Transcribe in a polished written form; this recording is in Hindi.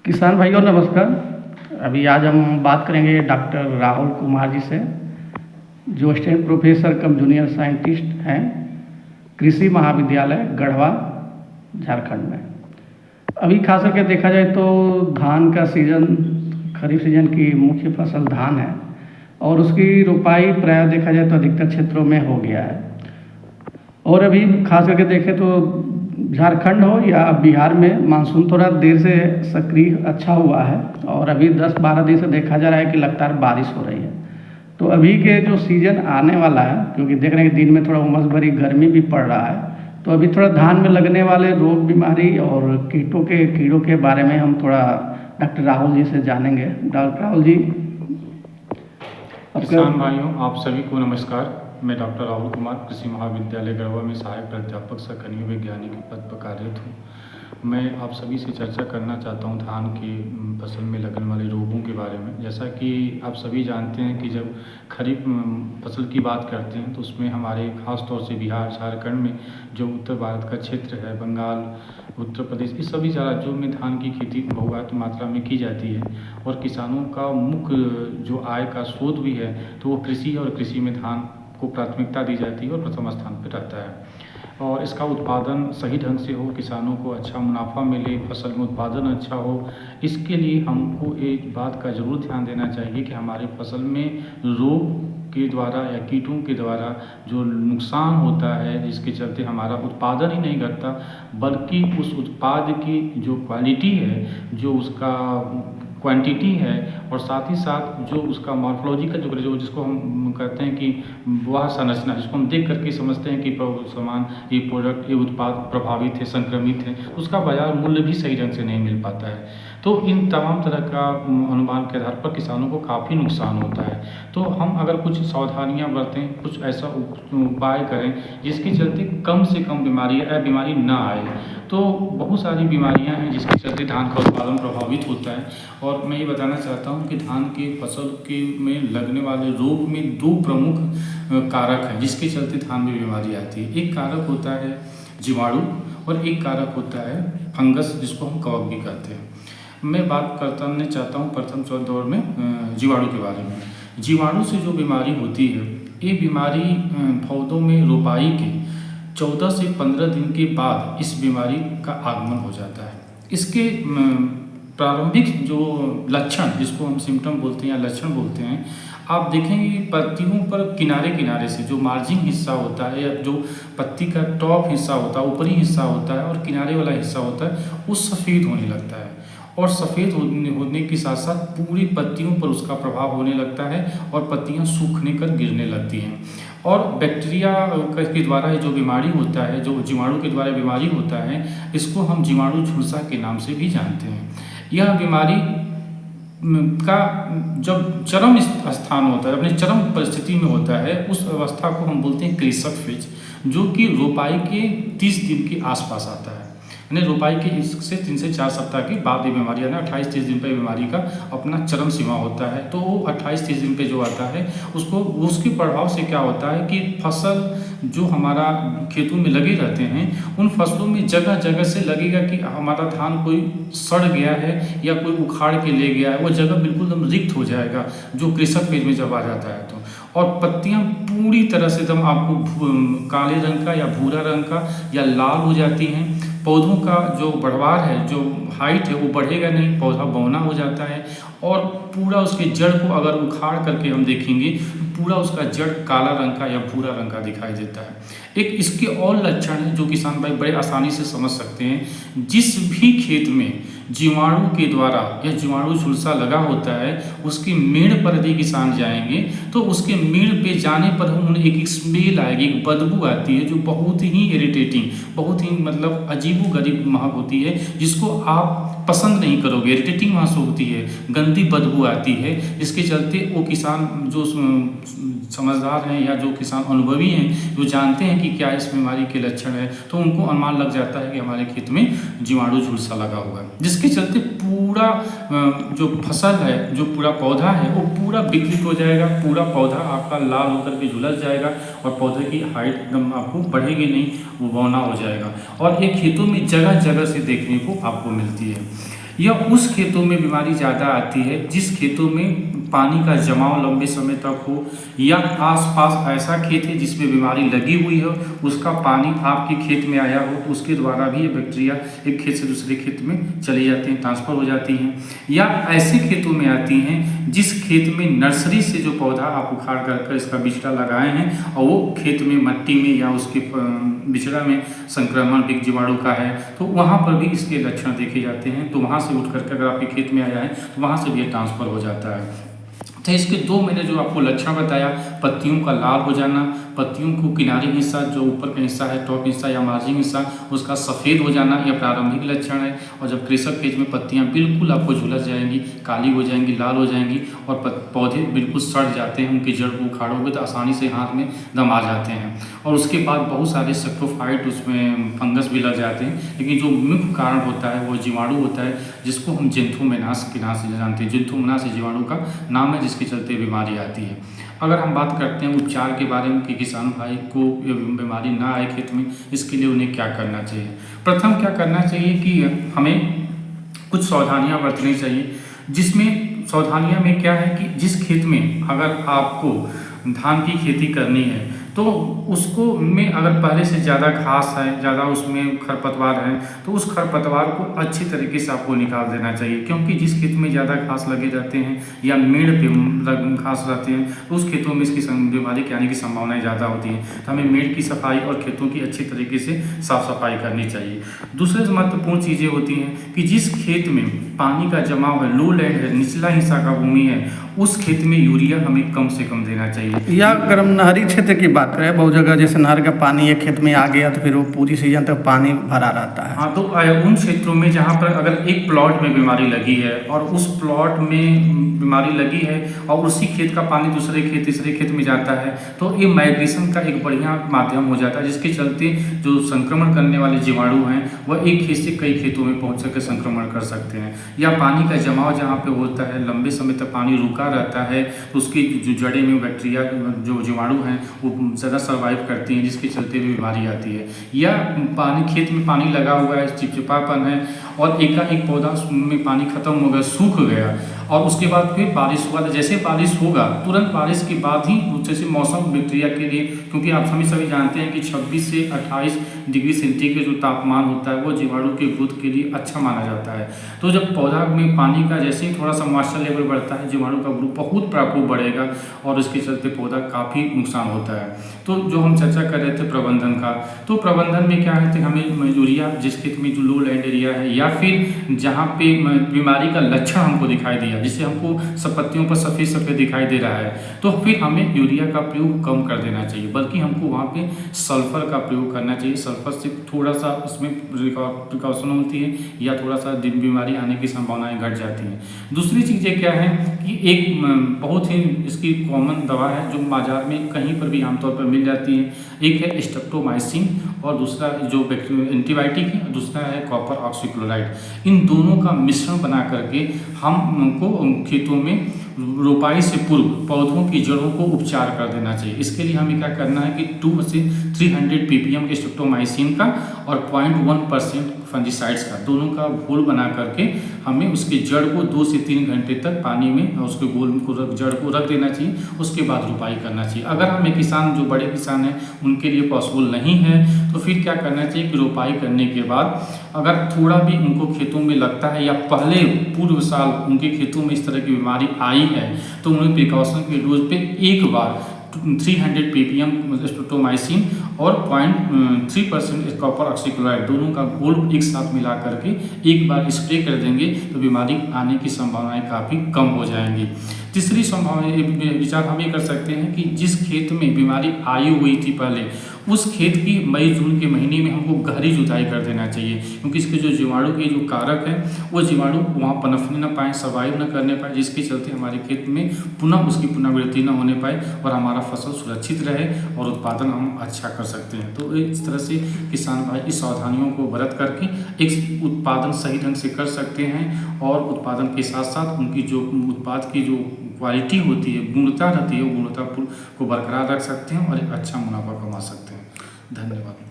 किसान भाइयों नमस्कार। अभी आज हम बात करेंगे डॉक्टर राहुल कुमार जी से, जो असिस्टेंट प्रोफेसर कम जूनियर साइंटिस्ट हैं, कृषि महाविद्यालय गढ़वा, झारखंड में। अभी खास करके देखा जाए तो धान का सीज़न, खरीफ सीजन की मुख्य फसल धान है और उसकी रोपाई प्राय देखा जाए तो अधिकतर क्षेत्रों में हो गया है। और अभी खास करके देखें तो झारखंड हो या बिहार में मानसून थोड़ा देर से सक्रिय अच्छा हुआ है और अभी 10-12 दिन से देखा जा रहा है कि लगातार बारिश हो रही है। तो अभी के जो सीज़न आने वाला है, क्योंकि देख रहे हैं कि दिन में थोड़ा उमस भरी गर्मी भी पड़ रहा है, तो अभी थोड़ा धान में लगने वाले रोग बीमारी और कीड़ों के बारे में हम थोड़ा डॉक्टर राहुल जी से जानेंगे। डॉक्टर राहुल जी, किसान भाइयों, आप सभी को नमस्कार। मैं डॉक्टर राहुल कुमार कृषि महाविद्यालय गढ़वा में सहायक प्राध्यापक सह खनिज वैज्ञानिक के पद पर कार्यरत हूँ। मैं आप सभी से चर्चा करना चाहता हूँ धान की फसल में लगने वाले रोगों के बारे में। जैसा कि आप सभी जानते हैं कि जब खरीफ फसल की बात करते हैं तो उसमें हमारे खास तौर से बिहार, झारखंड में जो उत्तर भारत का क्षेत्र है, बंगाल, उत्तर प्रदेश, इस सभी राज्यों में धान की खेती बहुतायत मात्रा में की जाती है और किसानों का मुख्य जो आय का स्रोत भी है तो वो कृषि है और कृषि में धान को प्राथमिकता दी जाती है और प्रथम स्थान पर रहता है। और इसका उत्पादन सही ढंग से हो, किसानों को अच्छा मुनाफा मिले, फसल में उत्पादन अच्छा हो, इसके लिए हमको एक बात का ज़रूर ध्यान देना चाहिए कि हमारे फसल में रोग के द्वारा या कीटों के द्वारा जो नुकसान होता है, जिसके चलते हमारा उत्पादन ही नहीं घटता बल्कि उस उत्पाद की जो क्वालिटी है, जो उसका क्वांटिटी है और साथ ही साथ जो उसका मॉर्फोलॉजिकल जो जिसको हम कहते हैं कि वह संरचना, जिसको हम देख करके समझते हैं कि सामान, ये प्रोडक्ट, ये उत्पाद प्रभावित है, संक्रमित है, उसका बाजार मूल्य भी सही ढंग से नहीं मिल पाता है। तो इन तमाम तरह का अनुमान के आधार पर किसानों को काफ़ी नुकसान होता है। तो हम अगर कुछ सावधानियां बरतें, कुछ ऐसा उपाय करें जिसके चलते कम से कम बीमारी ना आए। तो बहुत सारी बीमारियां हैं जिसके चलते धान का उत्पादन प्रभावित होता है और मैं ये बताना चाहता हूँ कि धान के फसल के में लगने वाले रोग में दो प्रमुख कारक हैं जिसके चलते धान में बीमारी आती है। एक कारक होता है जीवाणु और एक कारक होता है फंगस, जिसको हम कवक भी कहते हैं। मैं बात करना चाहता हूँ प्रथम दौर में जीवाणु के बारे में। जीवाणु से जो बीमारी होती है, ये बीमारी पौधों में रोपाई के 14 से 15 दिन के बाद इस बीमारी का आगमन हो जाता है। इसके प्रारंभिक जो लक्षण, जिसको हम सिम्टम बोलते हैं या लक्षण बोलते हैं, आप देखेंगे पत्तियों पर किनारे किनारे से जो मार्जिन हिस्सा होता है या जो पत्ती का टॉप हिस्सा होता है, ऊपरी हिस्सा होता है और किनारे वाला हिस्सा होता है, वो सफ़ेद होने लगता है और सफ़ेद होने के साथ साथ पूरी पत्तियों पर उसका प्रभाव होने लगता है और पत्तियां सूखने कर गिरने लगती हैं। और बैक्टीरिया के द्वारा जो बीमारी होता है, जो जीवाणु के द्वारा बीमारी होता है, इसको हम जीवाणु झुलसा के नाम से भी जानते हैं। यह बीमारी का जब चरम स्थान होता है, अपने चरम परिस्थिति में होता है, उस अवस्था को हम बोलते हैं क्रिसक फेज, जो कि रोपाई के 30 दिन के आसपास आता है। यानी रोपाई के इससे 3 से 4 सप्ताह के बाद ये बीमारी, यानी 28-30 दिन पर बीमारी का अपना चरम सीमा होता है। तो वो 28-30 दिन पे जो आता है उसके प्रभाव से क्या होता है कि फसल जो हमारा खेतों में लगे रहते हैं, उन फसलों में जगह जगह से लगेगा कि हमारा धान कोई सड़ गया है या कोई उखाड़ के ले गया है, वो जगह बिल्कुल एकदम रिक्त हो जाएगा जो कृषक फेज में जब आ जाता है। तो और पत्तियां पूरी तरह से एकदम आपको काले रंग का या भूरा रंग का या लाल हो जाती हैं। पौधों का जो बढ़वार है, जो हाइट है, वो बढ़ेगा नहीं, पौधा बौना हो जाता है और पूरा उसके जड़ को अगर उखाड़ करके हम देखेंगे तो पूरा उसका जड़ काला रंग का या भूरा रंग का दिखाई देता है। एक इसके और लक्षण है जो किसान भाई बड़े आसानी से समझ सकते हैं। जिस भी खेत में जीवाणु के द्वारा या जीवाणु झुलसा लगा होता है, उसकी मेड़ पर यदि किसान जाएंगे तो उसके मेड़ पे जाने पर हम उन्हें एक स्मेल आएगी, एक बदबू आती है जो बहुत ही इरिटेटिंग, बहुत ही मतलब अजीबोगरीब महक होती है, जिसको आप पसंद नहीं करोगे। इरिटेटिंग महसूस होती है, गंदी बदबू आती है, जिसके चलते वो किसान जो समझदार हैं या जो किसान अनुभवी हैं, जो जानते हैं कि क्या इस बीमारी के लक्षण है, तो उनको अनुमान लग जाता है कि हमारे खेत में जीवाणु झुलसा लगा हुआ है, जिसके चलते पूरा जो फसल है, जो पूरा पौधा है, वो पूरा विकृत हो जाएगा। पूरा पौधा आपका लाल होकर के झुलस जाएगा और पौधे की हाइट एकदम आपको बढ़ेगी नहीं, वो बौना हो जाएगा और ये खेतों में जगह जगह से देखने को आपको मिलती है। या उस खेतों में बीमारी ज़्यादा आती है जिस खेतों में पानी का जमाव लंबे समय तक हो, या आसपास ऐसा खेत है जिसमें बीमारी लगी हुई हो, उसका पानी आपके खेत में आया हो तो उसके द्वारा भी ये बैक्टीरिया एक खेत से दूसरे खेत में चली जाती हैं, ट्रांसफ़र हो जाती हैं। या ऐसे खेतों में आती हैं जिस खेत में नर्सरी से जो पौधा आप उखाड़ कर इसका बिचड़ा लगाए हैं और वो खेत में मट्टी में या उसके बिचड़ा में संक्रमण बिग जीवाणु का है, तो वहाँ पर भी इसके लक्षण देखे जाते हैं। तो वहाँ से उठ करके अगर आपके खेत में आया है तो वहाँ से भी ये ट्रांसफ़र हो जाता है। तो इसके 2 मैंने जो आपको लक्षण बताया, पत्तियों का लाल हो जाना, पत्तियों को किनारी हिस्सा जो ऊपर का हिस्सा है, टॉप हिस्सा या मार्जिन हिस्सा, उसका सफ़ेद हो जाना, यह प्रारंभिक लक्षण है। और जब कृषक फेज में पत्तियां बिल्कुल आपको झुलस जाएंगी, काली हो जाएंगी, लाल हो जाएंगी और पौधे बिल्कुल सड़ जाते हैं, उनकी जड़ को उखाड़ोगे तो आसानी से हाथ में दम आ जाते हैं। और उसके बाद बहुत सारे सेप्टोफाइट उसमें फंगस भी लग जाते हैं। लेकिन जो मुख्य कारण होता है वो जीवाणु होता है, जिसको हम जेंथोमोनास के नाम से जानते हैं। जेंथोमोनास जीवाणु का नाम है जिसके चलते बीमारी आती है। अगर हम बात करते हैं उपचार के बारे में कि किसान भाई को बीमारी ना आए खेत में, इसके लिए उन्हें क्या करना चाहिए। प्रथम क्या करना चाहिए कि हमें कुछ सावधानियां बरतनी चाहिए, जिसमें सावधानियां में क्या है कि जिस खेत में अगर आपको धान की खेती करनी है तो उसको में अगर पहले से ज़्यादा घास है, ज़्यादा उसमें खरपतवार है, तो उस खरपतवार को अच्छी तरीके से आपको निकाल देना चाहिए। क्योंकि जिस खेत में ज़्यादा घास लगे जाते हैं या मेड़ पे घास रहते हैं तो उस खेतों में इसकी बीमारी के आने की संभावनाएं ज़्यादा होती हैं। तो हमें मेड़ की सफाई और खेतों की अच्छी तरीके से साफ सफाई करनी चाहिए। दूसरे महत्वपूर्ण चीज़ें होती हैं कि जिस खेत में पानी का जमाव है, लो लैंड है, निचला हिस्सा का भूमि है, उस खेत में यूरिया हमें कम से कम देना चाहिए। या अगर हम नहरी क्षेत्र की बात करें, बहुत जगह जैसे नहर का पानी एक खेत में आ गया तो फिर वो पूरी सीजन तक पानी भरा रहता है। हाँ, तो उन क्षेत्रों में जहाँ पर अगर एक प्लॉट में बीमारी लगी है और उस प्लॉट में बीमारी लगी है और उसी खेत का पानी दूसरे खेत तीसरे खेत में जाता है तो ये माइग्रेशन का एक बढ़िया माध्यम हो जाता है, जिसके चलते जो संक्रमण करने वाले जीवाणु हैं वह एक खेत से कई खेतों में पहुँच कर संक्रमण कर सकते हैं। या पानी का जमाव जहाँ पे होता है, लंबे समय तक पानी रुका रहता है तो उसकी जो जड़ें में बैक्टीरिया जो जीवाणु हैं वो ज़्यादा सर्वाइव करती हैं, जिसके चलते भी बीमारी आती है। या पानी खेत में पानी लगा हुआ है, चिपचिपापन है और एकाएक पौधा में पानी खत्म हो गया, सूख गया और उसके बाद फिर बारिश हुआ, तो जैसे बारिश होगा तुरंत बारिश के बाद ही जैसे मौसम बैक्टीरिया के लिए, क्योंकि आप सभी जानते हैं कि 26 से 28 डिग्री सेंटीग्रेड जो तापमान होता है वो जीवाणु के ग्रोथ के लिए अच्छा माना जाता है। तो जब पौधा में पानी का जैसे ही थोड़ा सा मॉइस्चर लेवल बढ़ता है, जीवाणु का ग्रोथ बहुत प्रकोप बढ़ेगा और उसके चलते पौधा काफ़ी नुकसान होता है। तो जो हम चर्चा कर रहे थे प्रबंधन का, तो प्रबंधन में क्या है कि हमें यूरिया जिस खेत में जो लो लैंड एरिया है या फिर जहाँ पे बीमारी का लक्षण हमको दिखाई दिया, जिससे हमको सब पत्तियों पर सफ़ेद सफ़ेद दिखाई दे रहा है, तो फिर हमें यूरिया का प्रयोग कम कर देना चाहिए, बल्कि हमको वहाँ पे सल्फर का प्रयोग करना चाहिए। सल्फर से थोड़ा सा उसमें प्रिकॉशन होती है या थोड़ा सा बीमारी आने की संभावनाएं घट जाती हैं। दूसरी चीज़ें क्या है कि एक बहुत ही इसकी कॉमन दवा है जो बाज़ार में कहीं पर भी आमतौर पर मिल जाती है, एक है स्ट्रेप्टोमाइसिन और दूसरा जो एंटीबायोटिक है, दूसरा है कॉपर ऑक्सीक्लोराइड। इन दोनों का मिश्रण बना करके हमको खेतों में रोपाई से पूर्व पौधों की जड़ों को उपचार कर देना चाहिए। इसके लिए हमें क्या करना है कि 2 से 300 ppm स्ट्रेप्टोमाइसिन का और 0.1% फंजीसाइड्स का दोनों का घोल बना करके हमें उसके जड़ को 2 से 3 घंटे तक पानी में उसके घोल को जड़ को रख देना चाहिए। उसके बाद रोपाई करना चाहिए। अगर हमें किसान जो बड़े किसान हैं उनके लिए पॉसिबल नहीं है तो फिर क्या करना चाहिए कि रोपाई करने के बाद अगर थोड़ा भी उनको खेतों में लगता है या पहले पूर्व साल उनके खेतों में इस तरह की बीमारी आई है तो उन्हें प्रिकॉशन के डोज पे एक बार 300 ppm स्ट्रेप्टोमाइसिन और 0.3% कॉपर ऑक्सीक्लोराइड दोनों का घोल एक साथ मिला करके एक बार स्प्रे कर देंगे तो बीमारी आने की संभावनाएं काफ़ी कम हो जाएंगी। तीसरी संभावना विचार हम ये कर सकते हैं कि जिस खेत में बीमारी आई हुई थी पहले उस खेत की मई जून के महीने में हमको गहरी जुताई कर देना चाहिए, क्योंकि इसके जो जीवाणु के जो कारक हैं वो जीवाणु वहाँ पनपने न पाए, सर्वाइव न करने पाए, जिसके चलते हमारे खेत में पुनः उसकी पुनरावृत्ति न होने पाए और हमारा फसल सुरक्षित रहे और उत्पादन हम अच्छा कर सकते हैं। तो इस तरह से किसान भाई इस सावधानियों को बरत करके एक उत्पादन सही ढंग से कर सकते हैं और उत्पादन के साथ साथ उनकी जो उत्पाद की जो क्वालिटी होती है, गुणवत्ता रहती है, वो गुणवत्ता को बरकरार रख सकते हैं और एक अच्छा मुनाफा कमा सकते हैं। धन्यवाद।